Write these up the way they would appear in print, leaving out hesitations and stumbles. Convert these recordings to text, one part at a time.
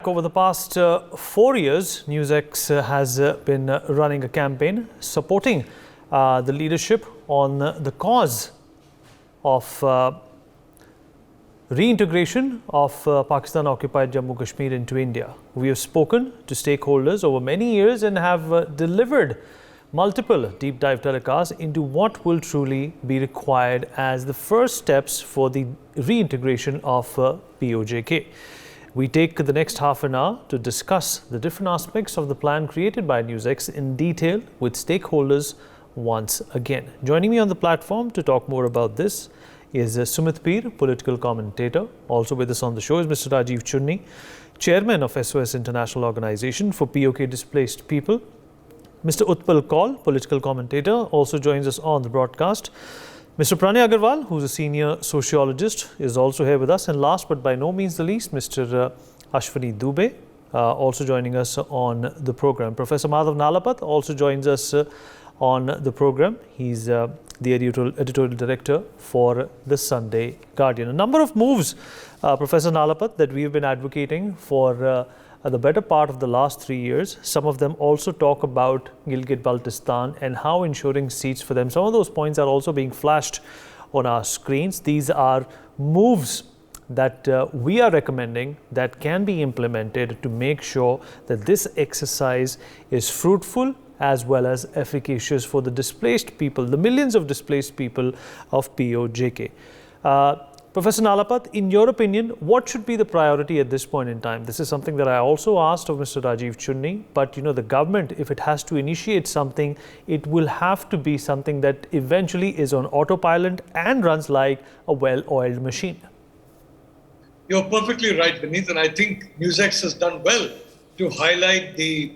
Over the past 4 years, NewsX has been running a campaign supporting the leadership on the cause of reintegration of Pakistan-occupied Jammu Kashmir into India. We have spoken to stakeholders over many years and have delivered multiple deep dive telecasts into what will truly be required as the first steps for the reintegration of PoJK. We take the next half an hour to discuss the different aspects of the plan created by NewsX in detail with stakeholders once again. Joining me on the platform to talk more about this is Sumit Peer, political commentator. Also with us on the show is Mr. Rajiv Chunni, chairman of SOS International Organization for PoK Displaced People. Mr. Utpal Kaul, political commentator, also joins us on the broadcast. Mr. Pranay Agarwal, who's a senior sociologist, is also here with us. And last but by no means the least, Mr. Ashwani Dubey, also joining us on the program. Professor Madhav Nalapat also joins us on the program. He's the editorial director for the Sunday Guardian. A number of moves, Professor Nalapat, that we've been advocating for the better part of the last 3 years. Some of them also talk about Gilgit-Baltistan and how ensuring seats for them. Some of those points are also being flashed on our screens. These are moves that we are recommending that can be implemented to make sure that this exercise is fruitful as well as efficacious for the displaced people, the millions of displaced people of PoJK. Professor Nalapat, in your opinion, what should be the priority at this point in time? This is something that I also asked of Mr. Rajiv Chunni, but the government, if it has to initiate something, it will have to be something that eventually is on autopilot and runs like a well-oiled machine. You're perfectly right, Vineet, and I think NewsX has done well to highlight the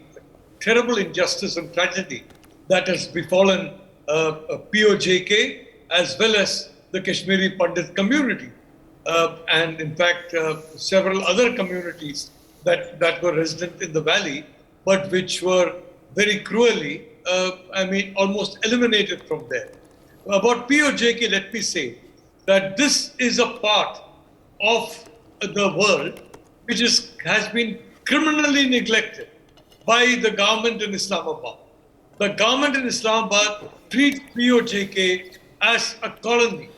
terrible injustice and tragedy that has befallen PoJK as well as the Kashmiri Pandit community, and in fact several other communities that were resident in the valley, but which were very cruelly, almost eliminated from there. About PoJK, let me say that this is a part of the world which has been criminally neglected by the government in Islamabad. The government in Islamabad treats PoJK as a colony.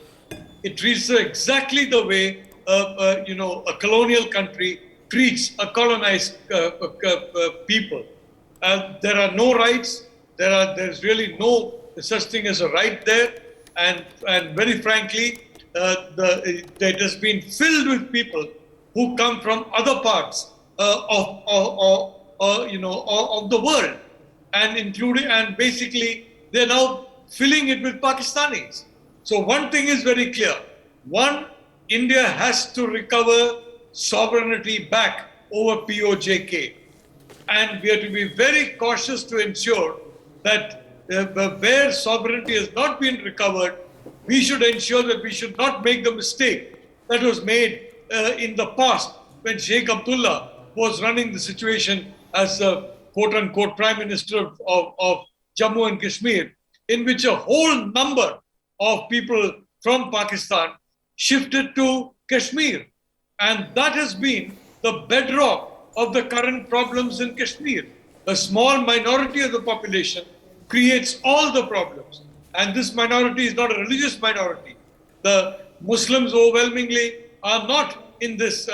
It treats it exactly the way a colonial country treats a colonized people. There are no rights. There's really no such thing as a right there, and very frankly, it has been filled with people who come from other parts of the world, and basically they're now filling it with Pakistanis. So one thing is very clear. One, India has to recover sovereignty back over PoJK. And we have to be very cautious to ensure that where sovereignty has not been recovered, we should ensure that we should not make the mistake that was made in the past when Sheikh Abdullah was running the situation as the quote-unquote Prime Minister of Jammu and Kashmir, in which a whole number of people from Pakistan shifted to Kashmir. And that has been the bedrock of the current problems in Kashmir. A small minority of the population creates all the problems. And this minority is not a religious minority. The Muslims overwhelmingly are not in this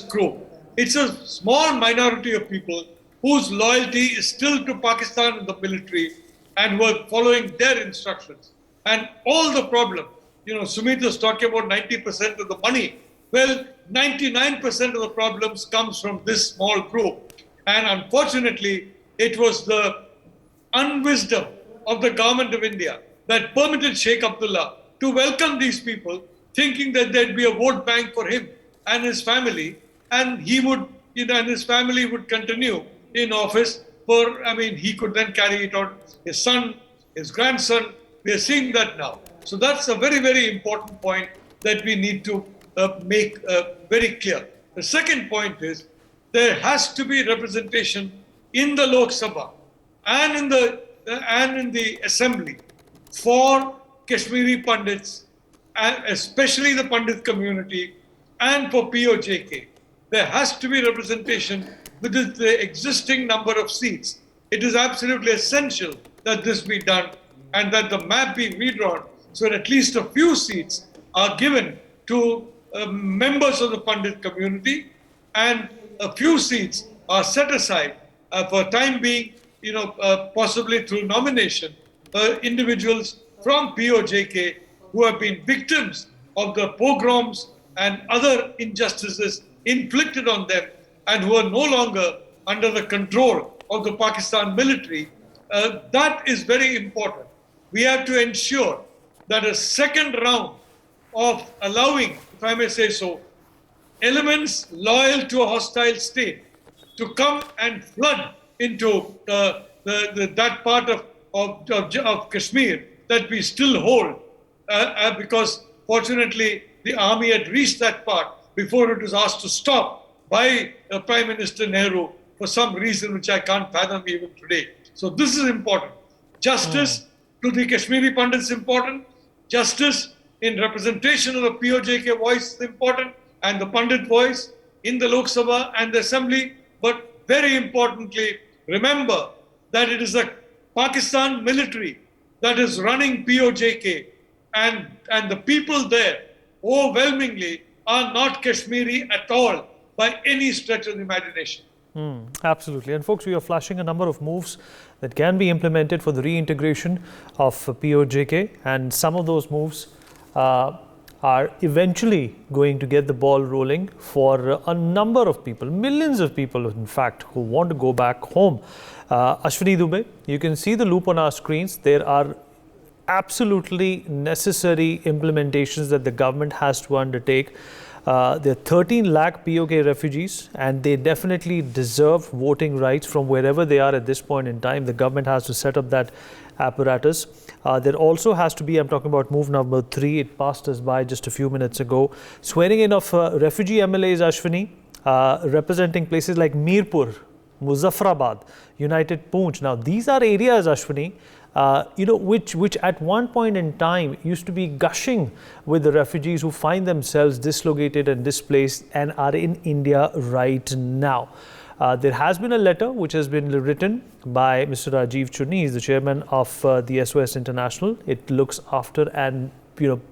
group. It's a small minority of people whose loyalty is still to Pakistan and the military and were following their instructions. And all the problem, Sumit was talking about 90% of the money. Well, 99% of the problems comes from this small group. And unfortunately, it was the unwisdom of the government of India that permitted Sheikh Abdullah to welcome these people, thinking that there'd be a vote bank for him and his family, and he would, and his family would continue in office he could then carry it on his son, his grandson. We are seeing that now. So that's a very, very important point that we need to make very clear. The second point is there has to be representation in the Lok Sabha and in the Assembly for Kashmiri Pandits, and especially the Pandit community, and for PoJK. there has to be representation within the existing number of seats. It is absolutely essential that this be done and that the map be redrawn so that at least a few seats are given to members of the Pandit community and a few seats are set aside for time being, possibly through nomination, individuals from PoJK who have been victims of the pogroms and other injustices inflicted on them and who are no longer under the control of the Pakistan military. That is very important. We have to ensure that a second round of allowing, if I may say so, elements loyal to a hostile state to come and flood into that part of Kashmir that we still hold, because fortunately the army had reached that part before it was asked to stop by Prime Minister Nehru for some reason which I can't fathom even today. So this is important. Justice to the Kashmiri Pandits is important. Justice in representation of the PoJK voice is important, and the Pandit voice in the Lok Sabha and the Assembly. But very importantly, remember that it is the Pakistan military that is running PoJK, and the people there overwhelmingly are not Kashmiri at all by any stretch of the imagination. Absolutely. And folks, we are flashing a number of moves that can be implemented for the reintegration of PoJK, and some of those moves are eventually going to get the ball rolling for a number of people, millions of people in fact, who want to go back home. Ashwini Dubey, you can see the loop on our screens. There are absolutely necessary implementations that the government has to undertake. There are 13 lakh PoK refugees, and they definitely deserve voting rights from wherever they are at this point in time. The government has to set up that apparatus. There also has to be, I'm talking about move number 3, it passed us by just a few minutes ago, swearing in of refugee MLAs, Ashwini, representing places like Mirpur, Muzaffarabad, United Poonch. Now, these are areas, Ashwini, which at one point in time used to be gushing with the refugees who find themselves dislocated and displaced and are in India right now. There has been a letter which has been written by Mr. Rajiv Chunni. He's the chairman of the SOS International. It looks after and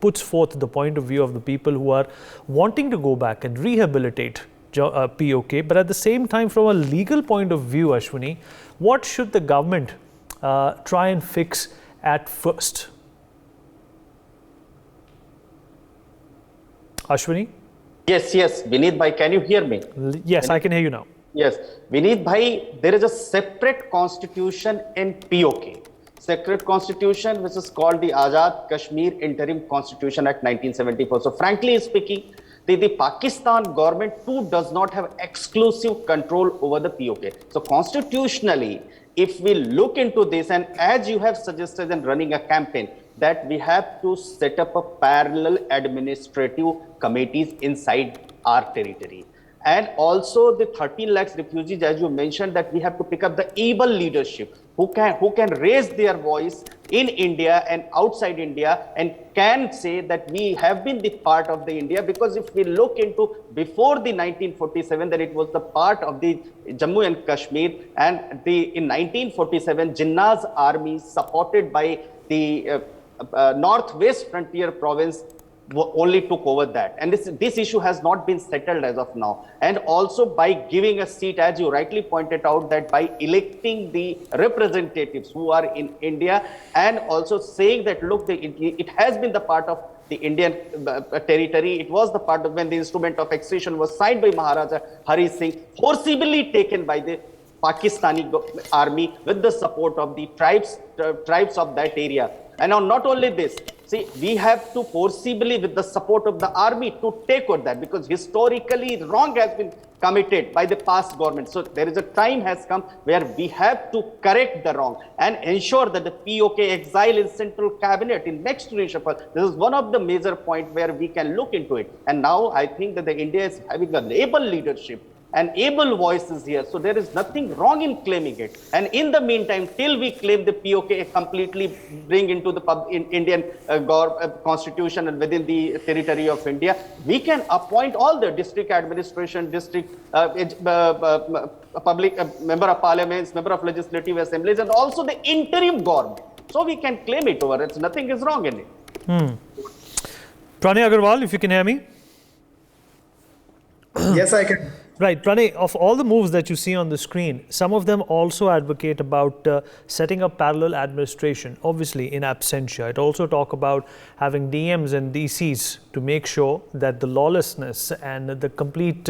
puts forth the point of view of the people who are wanting to go back and rehabilitate PoK. But at the same time, from a legal point of view, Ashwini, what should the government try and fix at first? Ashwini? Yes, Vineet bhai, can you hear me? Yes, Vineet? I can hear you now. Yes, Vineet bhai, there is a separate constitution in PoK. Separate constitution which is called the Azad Kashmir Interim Constitution Act 1974. So frankly speaking, the Pakistan government too does not have exclusive control over the PoK. So constitutionally, if we look into this, and as you have suggested in running a campaign, that we have to set up a parallel administrative committees inside our territory. And also the 13 lakhs refugees, as you mentioned, that we have to pick up the able leadership who can raise their voice in India and outside India and can say that we have been the part of the India. Because if we look into before the 1947, that it was the part of the Jammu and Kashmir, and in 1947 Jinnah's army supported by the Northwest Frontier Province only took over that, and this issue has not been settled as of now. And also by giving a seat, as you rightly pointed out, that by electing the representatives who are in India, and also saying that look, it has been the part of the Indian territory. It was the part of when the instrument of accession was signed by Maharaja Hari Singh, forcibly taken by the Pakistani army with the support of the tribes of that area. And now not only this, see, we have to forcibly, with the support of the army, to take over that, because historically wrong has been committed by the past government. So there is a time has come where we have to correct the wrong and ensure that the PoK exile in central cabinet in next reshuffle. This is one of the major points where we can look into it. And now I think that the India is having a able leadership and able voices here. So there is nothing wrong in claiming it. And in the meantime, till we claim the POK completely bring into the Indian constitution and within the territory of India, we can appoint all the district administration, district public member of parliaments, member of legislative assemblies, and also the interim government. So we can claim it over. It's nothing is wrong in it. Pranay Agarwal, if you can hear me. Yes, I can. Right, Pranay, of all the moves that you see on the screen, some of them also advocate about setting up parallel administration, obviously in absentia. It also talk about having DMs and DCs to make sure that the lawlessness and the complete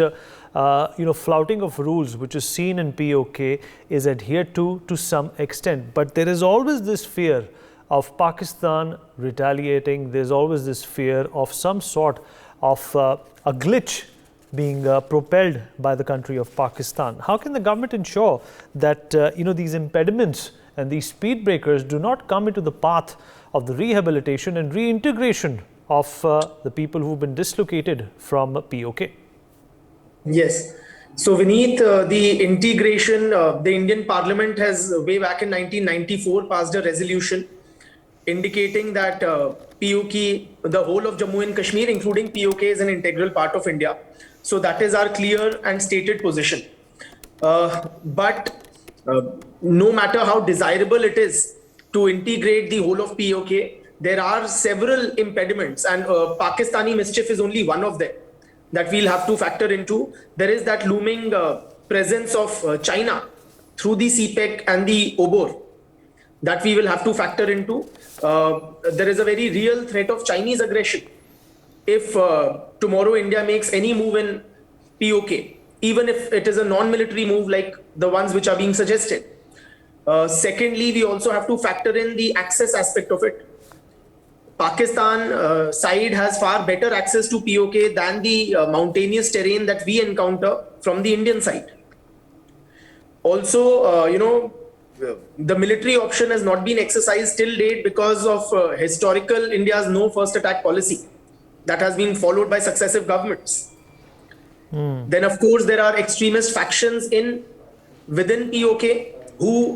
flouting of rules, which is seen in POK, is adhered to some extent. But there is always this fear of Pakistan retaliating. There's always this fear of some sort of a glitch being propelled by the country of Pakistan. How can the government ensure that these impediments and these speed breakers do not come into the path of the rehabilitation and reintegration of the people who've been dislocated from POK? Yes. So Vineet, the integration, the Indian Parliament has way back in 1994 passed a resolution indicating that POK, the whole of Jammu and Kashmir, including POK, is an integral part of India. So that is our clear and stated position. But no matter how desirable it is to integrate the whole of POK, there are several impediments, and Pakistani mischief is only one of them that we'll have to factor into. There is that looming presence of China through the CPEC and the OBOR that we will have to factor into. There is a very real threat of Chinese aggression. If tomorrow India makes any move in POK, even if it is a non-military move like the ones which are being suggested. Secondly, we also have to factor in the access aspect of it. Pakistan side has far better access to POK than the mountainous terrain that we encounter from the Indian side. Also, the military option has not been exercised till date because of historical India's no first attack policy that has been followed by successive governments. Then, of course, there are extremist factions within POK who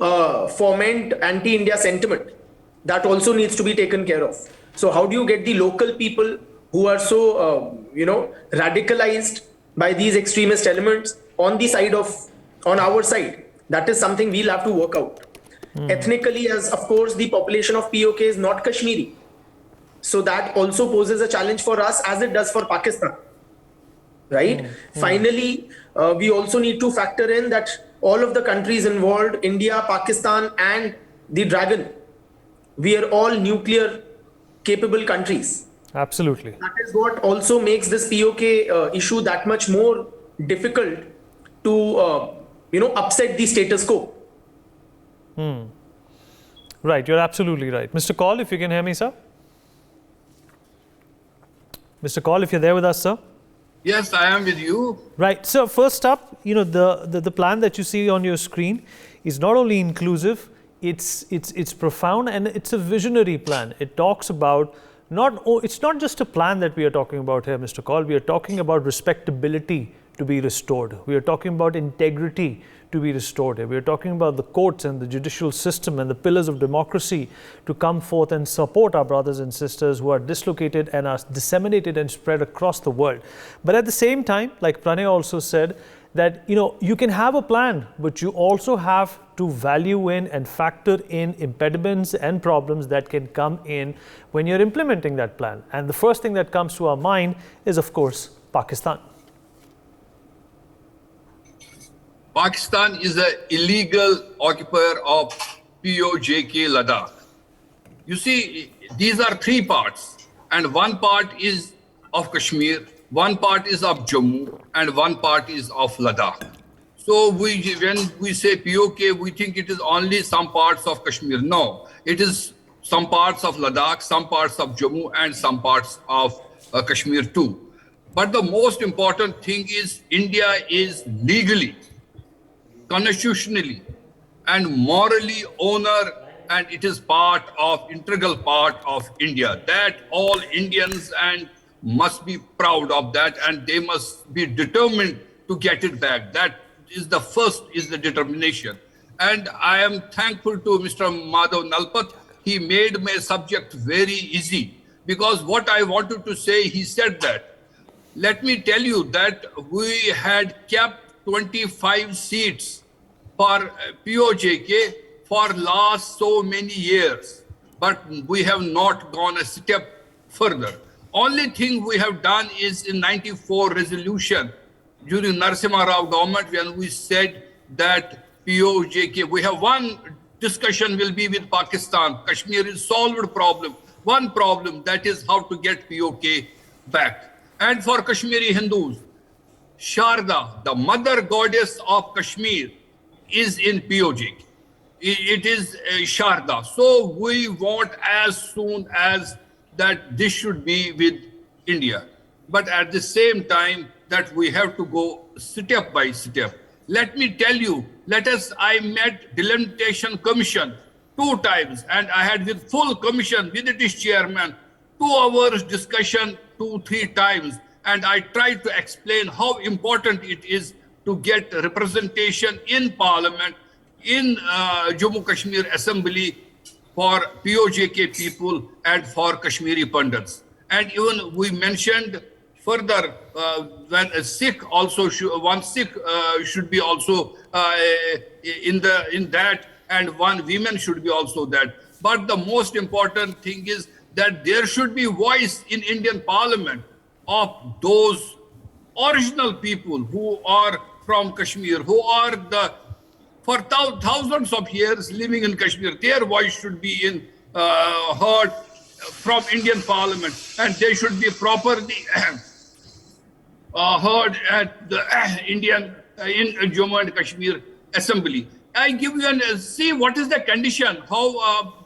foment anti-India sentiment. That also needs to be taken care of. So how do you get the local people who are so, radicalized by these extremist elements on our side? That is something we'll have to work out. Ethnically, as of course, the population of POK is not Kashmiri. So that also poses a challenge for us as it does for Pakistan, right? Finally, we also need to factor in that all of the countries involved, India, Pakistan, and the Dragon, we are all nuclear capable countries. Absolutely. That is what also makes this POK issue that much more difficult to, upset the status quo. Right, you're absolutely right. Mr. Kaul, if you can hear me, sir. Mr. Kaul, if you're there with us, sir. Yes, I am with you. Right. So first up, the plan that you see on your screen is not only inclusive, it's profound, and it's a visionary plan. It talks about it's not just a plan that we are talking about here, Mr. Kaul. We are talking about respectability to be restored. We are talking about integrity to be restored. We are talking about the courts and the judicial system and the pillars of democracy to come forth and support our brothers and sisters who are dislocated and are disseminated and spread across the world. But at the same time, like Pranay also said, that you can have a plan, but you also have to value in and factor in impediments and problems that can come in when you're implementing that plan. And the first thing that comes to our mind is, of course, Pakistan. Pakistan is an illegal occupier of PoJK Ladakh. You see, these are three parts, and one part is of Kashmir, one part is of Jammu, and one part is of Ladakh. So when we say POK, we think it is only some parts of Kashmir. No, it is some parts of Ladakh, some parts of Jammu, and some parts of Kashmir too. But the most important thing is India is legally, constitutionally, and morally owner, and it is integral part of India. That all Indians and must be proud of that, and they must be determined to get it back. That is the first, is the determination. And I am thankful to Mr. Madhav Nalpat. He made my subject very easy, because what I wanted to say, he said that. Let me tell you that we had kept 25 seats for PoJK for last so many years, but we have not gone a step further. Only thing we have done is in 94 resolution during Narasimha Rao government, when we said that PoJK, we have one discussion will be with Pakistan. Kashmir is solved problem. One problem, that is how to get PoK back. And for Kashmiri Hindus, Sharda, the mother goddess of Kashmir, is in PoJK. It is Sharda. So we want as soon as that this should be with India. But at the same time that we have to go step by step. Let me tell you, I met delimitation commission 2 times, and I had with full commission with its chairman 2 hours discussion 2-3 times, and I tried to explain how important it is to get representation in parliament, in Jammu Kashmir Assembly for PoJK people and for Kashmiri Pandits. And even we mentioned further when a Sikh also one Sikh should be also in that, and one woman should be also that. But the most important thing is that there should be voice in Indian Parliament of those original people who are from Kashmir, who are for thousands of years living in Kashmir. Their voice should be heard from Indian Parliament, and they should be properly heard at the in Jammu and Kashmir Assembly. I give you see what is the condition, how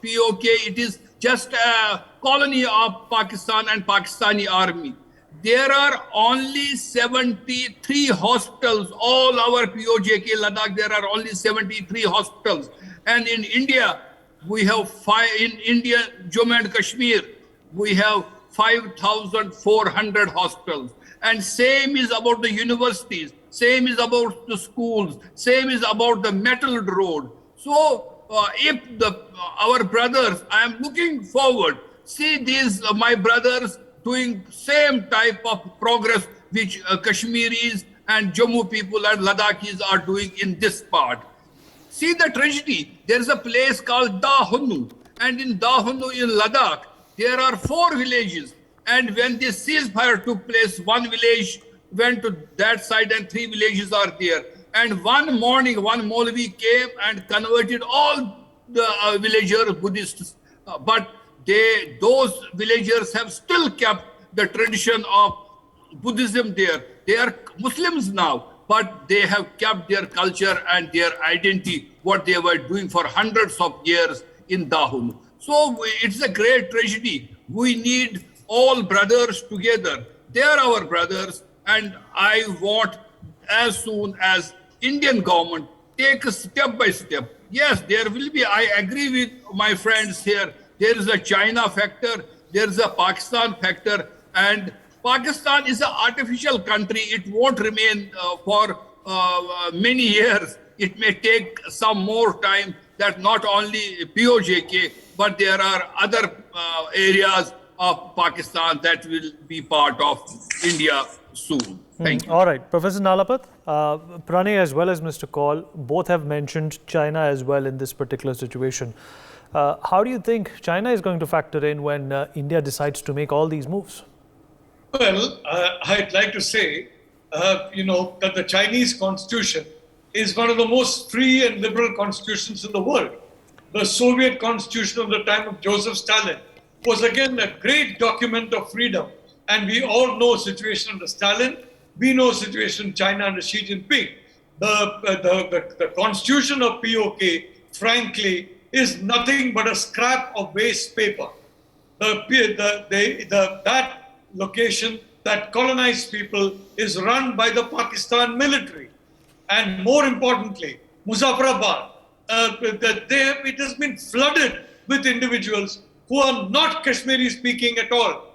PoK, it is just a colony of Pakistan and Pakistani army. There are only 73 hospitals, all our PoJK Ladakh, there are only 73 hospitals. And in India, we have 5, in India, Jammu and Kashmir, we have 5,400 hospitals. And same is about the universities, same is about the schools, same is about the metal road. So if our brothers, I am looking forward, see these my brothers doing same type of progress which Kashmiris and Jammu people and Ladakhis are doing in this part. See the tragedy, there is a place called Dahunu, and in Dahunu in Ladakh, there are 4 villages. And when this ceasefire took place, 1 village went to that side and 3 villages are there. And one morning, one Maulvi came and converted all the villagers Buddhists. But those villagers have still kept the tradition of Buddhism there. They are Muslims now, but they have kept their culture and their identity, what they were doing for hundreds of years in Dahunu. So it's a great tragedy. We need all brothers together. They are our brothers, and I want as soon as Indian government take a step by step. Yes, there will be, I agree with my friends here, there is a China factor, there is a Pakistan factor, and Pakistan is an artificial country. It won't remain for many years. It may take some more time, that not only PoJK, but there are other areas of Pakistan that will be part of India soon. Thank you. All right, Professor Nalapat, Pranay as well as Mr. Kaul, both have mentioned China as well in this particular situation. How do you think China is going to factor in when India decides to make all these moves? Well, I'd like to say, that the Chinese constitution is one of the most free and liberal constitutions in the world. The Soviet constitution of the time of Joseph Stalin was again a great document of freedom. And we all know situation under Stalin. We know situation in China under Xi Jinping. The constitution of PoK, frankly, is nothing but a scrap of waste paper. That location, that colonized people, is run by the Pakistan military. And more importantly, Muzaffarabad, it has been flooded with individuals who are not Kashmiri speaking at all.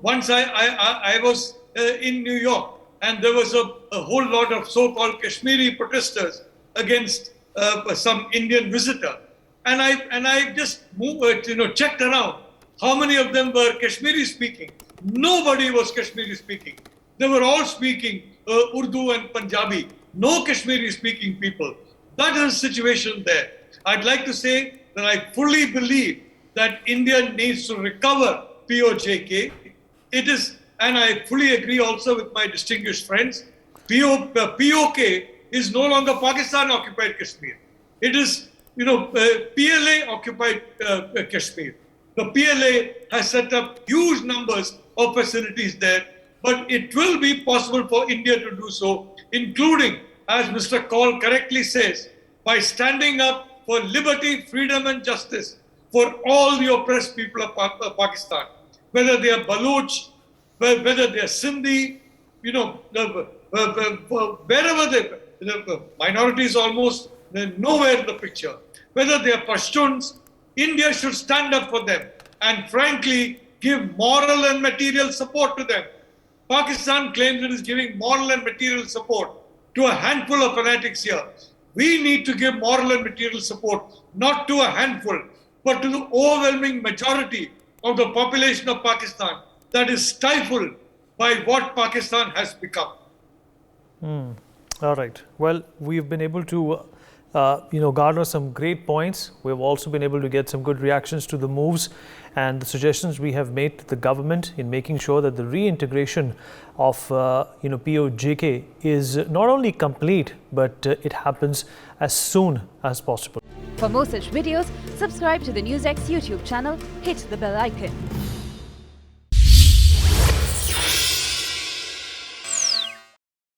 Once I was in New York, and there was a whole lot of so-called Kashmiri protesters against some Indian visitor. And I just checked around how many of them were Kashmiri speaking. Nobody was Kashmiri speaking. They were all speaking Urdu and Punjabi. No Kashmiri speaking people. That is the situation there. I'd like to say that I fully believe that India needs to recover PoJK. It is, and I fully agree also with my distinguished friends, PoK is no longer Pakistan occupied Kashmir. It is, PLA occupied Kashmir. The PLA has set up huge numbers of facilities there, but it will be possible for India to do so, including, as Mr. Kaul correctly says, by standing up for liberty, freedom and justice for all the oppressed people of Pakistan, whether they are Baloch, whether they are Sindhi, wherever the minorities almost nowhere in the picture, whether they are Pashtuns, India should stand up for them and frankly give moral and material support to them. Pakistan claims it is giving moral and material support to a handful of fanatics here. We need to give moral and material support not to a handful, but to the overwhelming majority of the population of Pakistan that is stifled by what Pakistan has become. All right. Well, we've been able to garner some great points. We've also been able to get some good reactions to the moves and the suggestions we have made to the government in making sure that the reintegration of PoJK is not only complete, but it happens as soon as possible. For more such videos, subscribe to the NewsX YouTube channel, hit the bell icon.